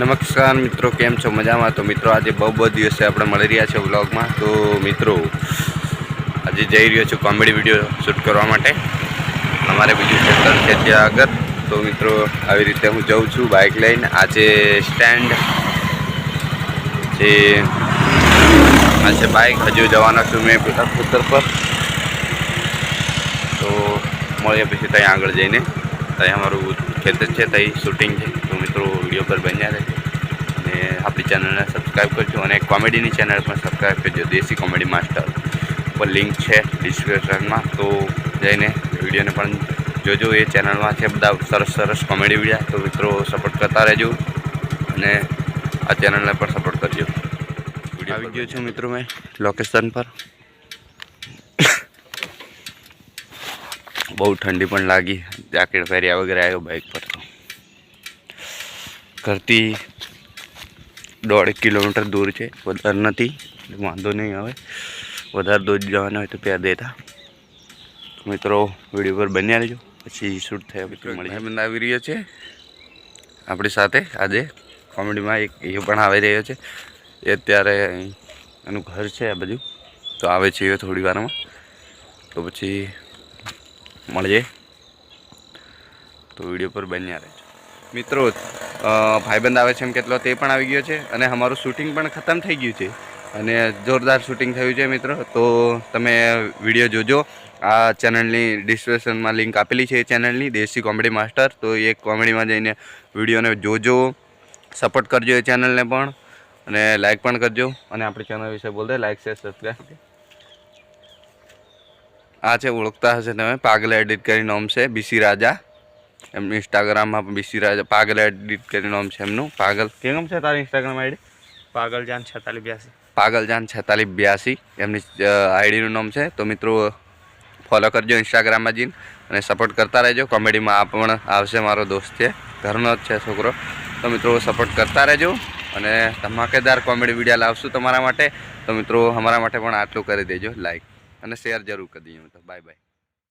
नमस्कार मित्रों, केम छो मजा में। तो मित्रों आज बहुत दिवस से अपने मळी रह्या छे व्लॉग में। तो मित्रों आज जई रह्यो छुं कॉमेडी वीडियो शूट करवा माटे अमारे बीजू क्षेत्र छे त्यां आगळ। तो मित्रों આવી રીતે હું જાઉં છું બાઇક લઈને। આજે સ્ટેન્ડ છે, આજે બાઇક હજુ જવાનો છું મેં પેલા ખેતર પર। તો મળીએ પછી ત્યાં આગળ જઈને। ત્યાં અમારું ખેતર છે, ત્યાં શૂટિંગ છે। તો મિત્રો વિડીયો પર બન્યા રહેજો અને આપણી ચેનલને સબસ્ક્રાઈબ કરજો અને કોમેડીની ચેનલ પણ સબસ્ક્રાઈબ કરજો, દેશી કોમેડી માસ્ટર પર લિંક છે ડિસ્ક્રિપ્શનમાં। તો જઈને વિડીયોને પણ જોજો। એ ચેનલમાં છે બધા સરસ સરસ કોમેડી વિડીયો। તો મિત્રો સપોર્ટ કરતા રહેજો અને આ ચેનલને પણ સપોર્ટ કરજો। આવી ગયો છું મિત્રો મેં લોકેશન પર। बहुत ठंडी पण लागी, जैकेट पहरिया वगैरह आयो बाइक पर। तो घरती 1.5 किलोमीटर दूर है, वधार नहीं, वांधो नहीं आवे। वधार दूर जवाना हो तो प्यार देता। मित्रों वीडियो पर बन्या रहो, पछी शूट थया पछी मळी। भाईबंध आवी रह्यो छे आपणी साथे। आज कॉमेडी में एक ए पण आवी रह्यो छे। ए अत्यारे एनुं घर छे आ बाजू। तो आवे छे थोड़ी वार में। तो पछी મળીએ। तो वीडियो पर बन्या रहेजो। मित्रों भाईबंध आवे छे एम केटलो ते पण आवी गयो छे अने अमारुं शूटिंग पण खत्म थई गयुं छे अने जोरदार शूटिंग थयुं छे मित्रों। तो तमे विडियो जोजो। आ चेनलनी डिस्क्रिप्शनमां लिंक आपेली छे चेनलनी देशी कॉमेडी मास्टर। तो एक कॉमेडी में जईने विडियोने जोजो, सपोर्ट करजो ए चेनलने पण अने लाइक पण करजो। अने आपणी चेनल विषे बोल दे, लाइक शेयर सब्सक्राइब। आ छे ओळखता हशे तमे, पागल एडिट करीने नाम छे बीसी राजा। एम इंस्टाग्राम में बीसी राजा पागल एडिट करीने नाम छे एमनुं। पागल केम छे तारी इंस्टाग्राम आईडी? पागलजान 4682। पागलजान 4682 एमनी आईडी नाम छे। तो मित्रों फॉलो करजो इंस्टाग्राम में जीने अने सपोर्ट करता रहेजो। कॉमेडी में आ पण आवशे, मारो दोस्त छे, घरनो ज छे छोकरो। तो मित्रों सपोर्ट करता रहेजो अने धमाकेदार कॉमेडी विडियो लावशुं तमारा माटे। तो मित्रों हमारा माटे पण आटलुं करी देजो, लाइक અને શેર જરૂર કરી દઈએ। તો બાય બાય।